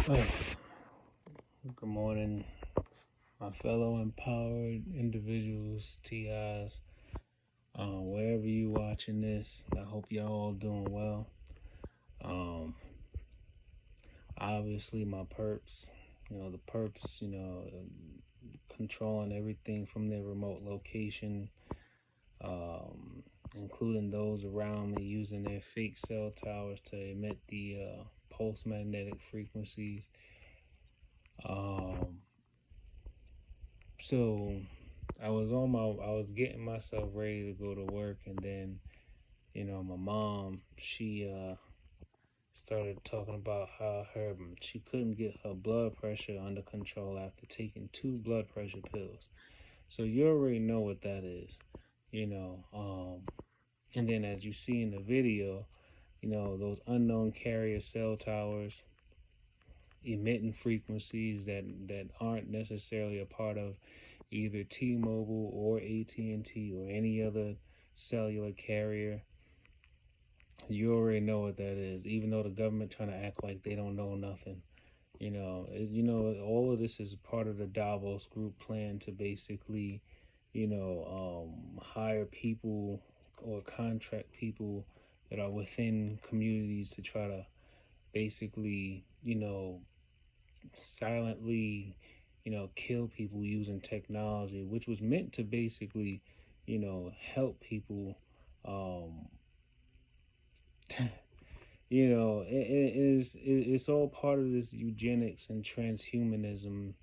Oh, good morning, my fellow empowered individuals, TIs. Wherever you watching this, I hope y'all all doing well. Um, Obviously my perps, the perps, controlling everything from their remote location, including those around me using their fake cell towers to emit the pulse magnetic frequencies. Um, so I was getting myself ready to go to work, and then my mom, she started talking about how she couldn't get her blood pressure under control after taking 2 blood pressure pills. So you already know what that is, you know. And then as you see in the video, those unknown carrier cell towers emitting frequencies that aren't necessarily a part of either T-Mobile or AT&T or any other cellular carrier. You already know what that is. Even though the government trying to act like they don't know nothing, all of this is part of the Davos group plan to basically, hire people or contract people that are within communities to try to basically, silently, kill people using technology, which was meant to basically, help people. Um, it's all part of this eugenics and transhumanism,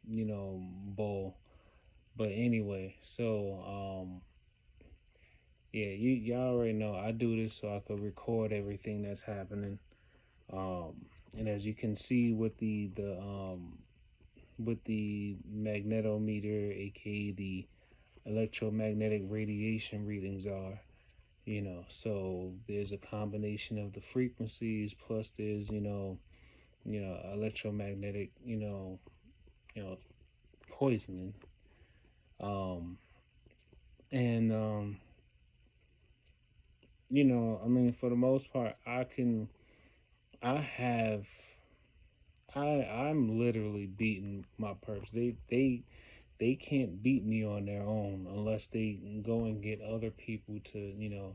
bull. But anyway, so yeah, y'all already know I do this so I could record everything that's happening. And as you can see with the magnetometer, aka the electromagnetic radiation readings are, so there's a combination of the frequencies plus there's electromagnetic you know poisoning. Um and I mean, for the most part, I have I'm literally beating my perps. They can't beat me on their own unless they go and get other people to,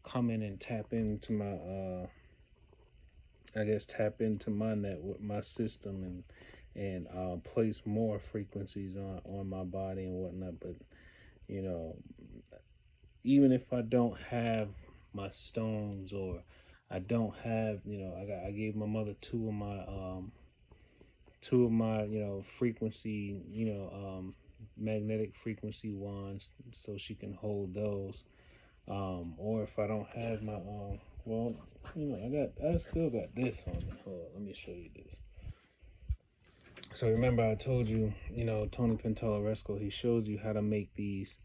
come in and tap into my I guess tap into my network, my system, and place more frequencies on my body and whatnot. But you know, even if I don't have my stones, or I don't have, I gave my mother two of my frequency, magnetic frequency wands so she can hold those. Or if I don't have my well, I still got this on me. Hold on, let me show you this. So remember I told you, Tony Pantalleresco, he shows you how to make these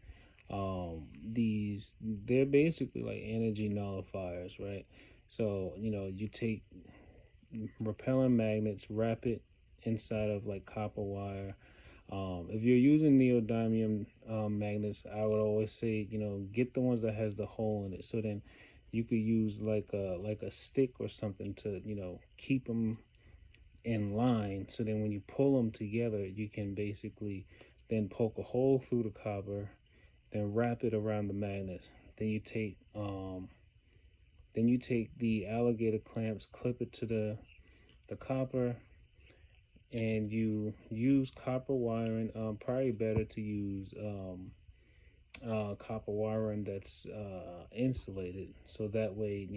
they're basically like energy nullifiers, right? So, you take repellent magnets, wrap it inside of like copper wire. If you're using neodymium magnets, I would always say, get the ones that has the hole in it. So then you could use like a stick or something to, keep them in line. So then when you pull them together, you can basically then poke a hole through the copper, then wrap it around the magnets. Then you take the alligator clamps, clip it to the copper, and you use copper wiring. Probably better to use copper wiring that's insulated, so that way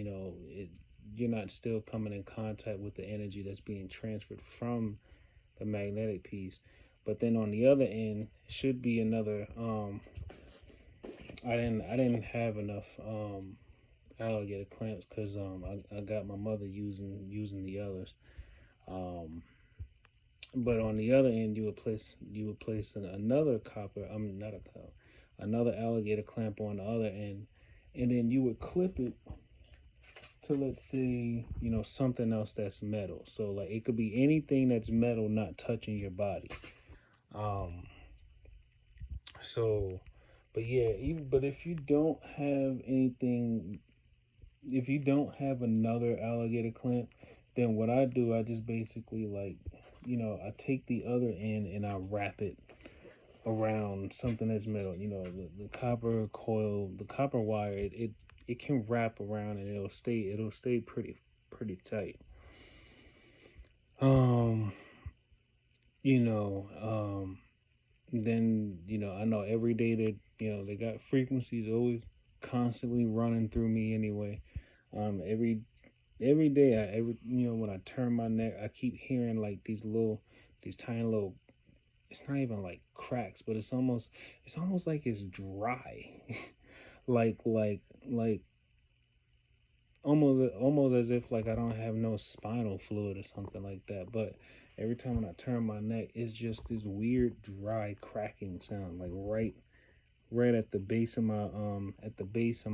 you're not still coming in contact with the energy that's being transferred from the magnetic piece. But then on the other end should be another. I didn't have enough alligator clamps because I got my mother using the others. Um, but on the other end, you would place another copper. Not a copper, another alligator clamp on the other end, and then you would clip it to, let's say, something else that's metal. So like it could be anything that's metal not touching your body. Um, so, but yeah, but if you don't have anything, if you don't have another alligator clamp, then what I do, I just basically like I take the other end and I wrap it around something that's metal. The copper coil, the copper wire. It can wrap around and it'll stay pretty tight. Um, you know, then I know every day that they got frequencies always constantly running through me anyway. Every day, when I turn my neck, I keep hearing like these tiny little. It's not even like cracks, but it's almost like it's dry, like almost as if like I don't have no spinal fluid or something like that. But every time when I turn my neck, it's just this weird dry cracking sound, like right at the base of my at the base of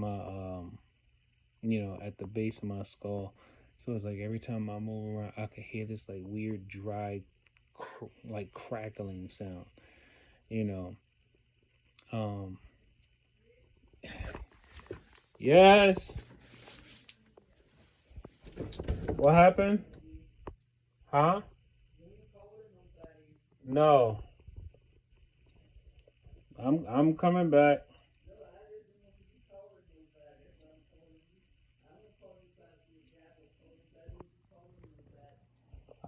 my skull. So it's like every time I move around, I can hear this like weird dry, like crackling sound. You know. Um. Yes. What happened? Huh? No. I'm coming back.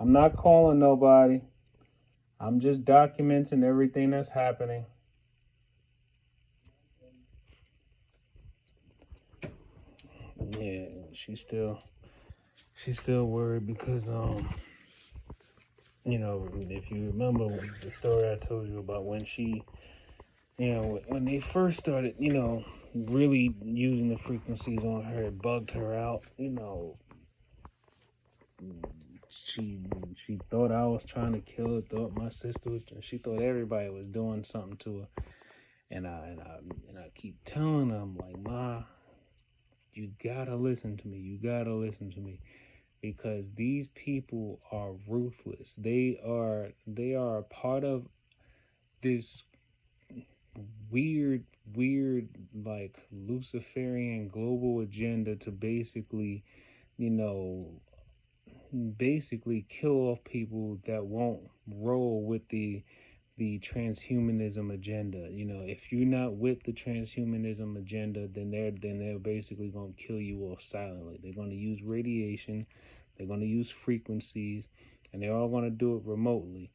I'm not calling nobody. I'm just documenting everything that's happening. Yeah, she's still worried because if you remember the story I told you about when when they first started, really using the frequencies on her, it bugged her out. She she thought I was trying to kill her, thought my sister was, she thought everybody was doing something to her. And I keep telling them like, Ma, you gotta listen to me. You gotta listen to me because these people are ruthless. They are a part of this weird, weird like Luciferian global agenda to you know, basically kill off people that won't roll with the transhumanism agenda. If you're not with the transhumanism agenda, then they're basically going to kill you off silently. They're going to use radiation, they're going to use frequencies, and they're all going to do it remotely.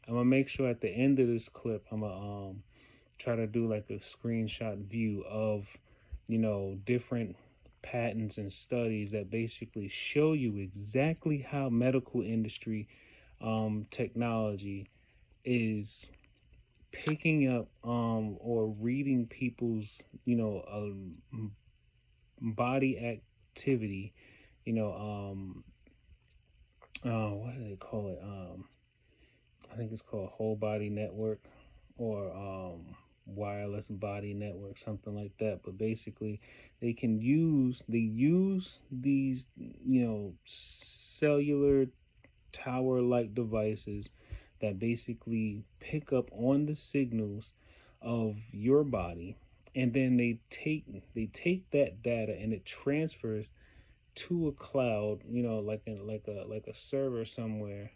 I'm gonna make sure at the end of this clip, I'm gonna try to do like a screenshot view of different patents and studies that basically show you exactly how medical industry technology is picking up or reading people's body activity. What do they call it? I think it's called whole body network or wireless body network, something like that. But basically, they use these cellular tower like devices that basically pick up on the signals of your body, and then they take that data and it transfers to a cloud, like a server somewhere.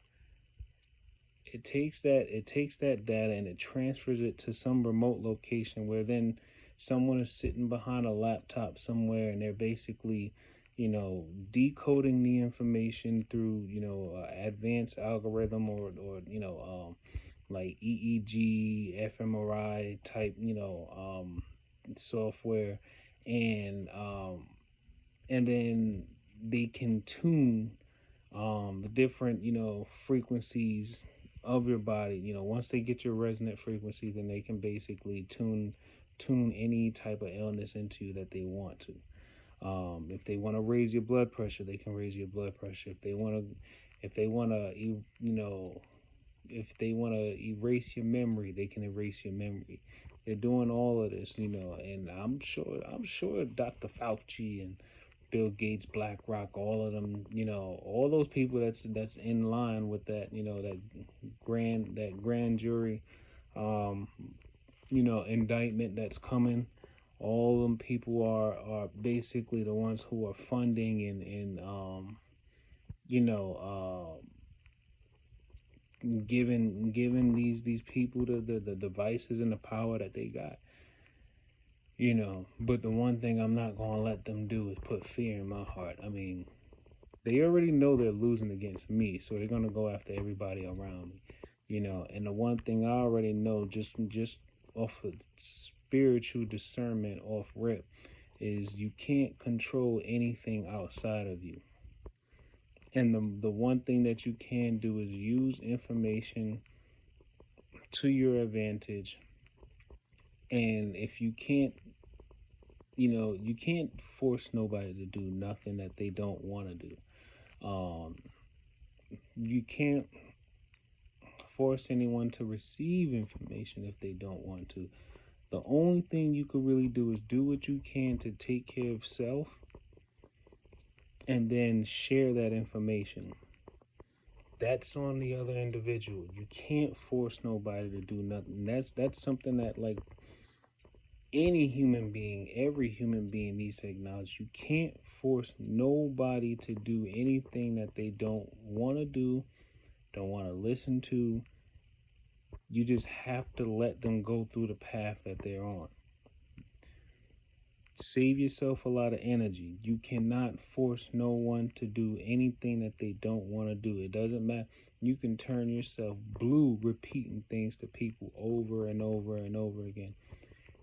It takes that data and it transfers it to some remote location where then someone is sitting behind a laptop somewhere and they're basically decoding the information through advanced algorithm or like EEG, fMRI type software, and then they can tune the different frequencies of your body. Once they get your resonant frequency, then they can basically tune any type of illness into you that they want to. If they want to raise your blood pressure, they can raise your blood pressure. If they want to erase your memory, they can erase your memory. They're doing all of this, and I'm sure Dr. Fauci and Bill Gates, BlackRock, all of them, all those people that's in line with that, that grand jury, um, indictment that's coming. All of them people are basically the ones who are funding and you know giving these people the devices and the power that they got. But the one thing I'm not gonna let them do is put fear in my heart. I mean, they already know they're losing against me, so they're gonna go after everybody around me. And the one thing I already know, just off of spiritual discernment off rip, is you can't control anything outside of you. And the one thing that you can do is use information to your advantage. And if you can't, you can't force nobody to do nothing that they don't want to do. You can't force anyone to receive information if they don't want to. The only thing you could really do is do what you can to take care of self and then share that information. That's on the other individual. You can't force nobody to do nothing. That's something that, like, any human being, every human being needs to acknowledge. You can't force nobody to do anything that they don't want to do, don't want to listen to. You just have to let them go through the path that they're on. Save yourself a lot of energy. You cannot force no one to do anything that they don't want to do. It doesn't matter. You can turn yourself blue repeating things to people over and over and over again.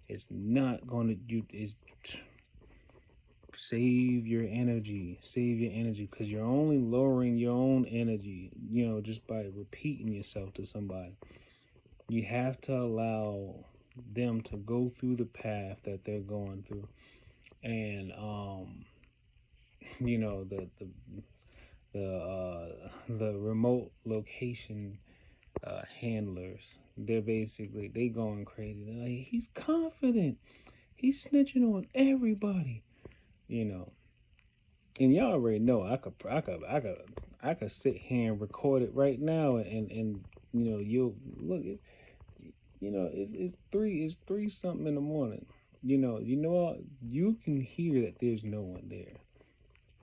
It's not going to save your energy. Save your energy, because you're only lowering your own energy, just by repeating yourself to somebody. You have to allow them to go through the path that they're going through. And the remote location handlers, they going crazy. They're like, he's confident, he's snitching on everybody, and y'all already know I could sit here and record it right now, and you'll look. It's three something in the morning. You can hear that there's no one there.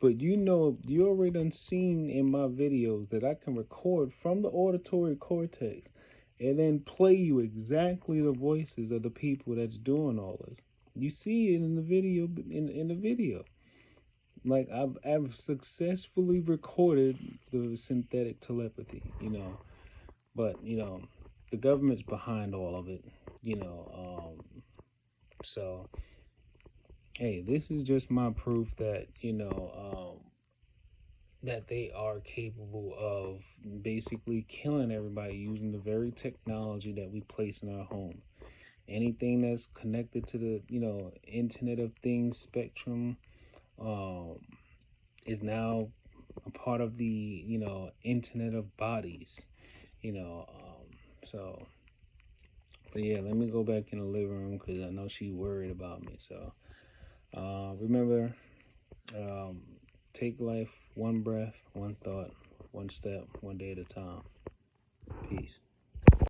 But you already done seen in my videos that I can record from the auditory cortex and then play you exactly the voices of the people that's doing all this. You see it in the video. In the video, like I've successfully recorded the synthetic telepathy. But the government's behind all of it. So hey, this is just my proof that that they are capable of basically killing everybody using the very technology that we place in our home. Anything that's connected to the Internet of Things spectrum is now a part of the Internet of Bodies. So, but yeah, let me go back in the living room because I know she's worried about me. So remember, take life one breath, one thought, one step, one day at a time. Peace.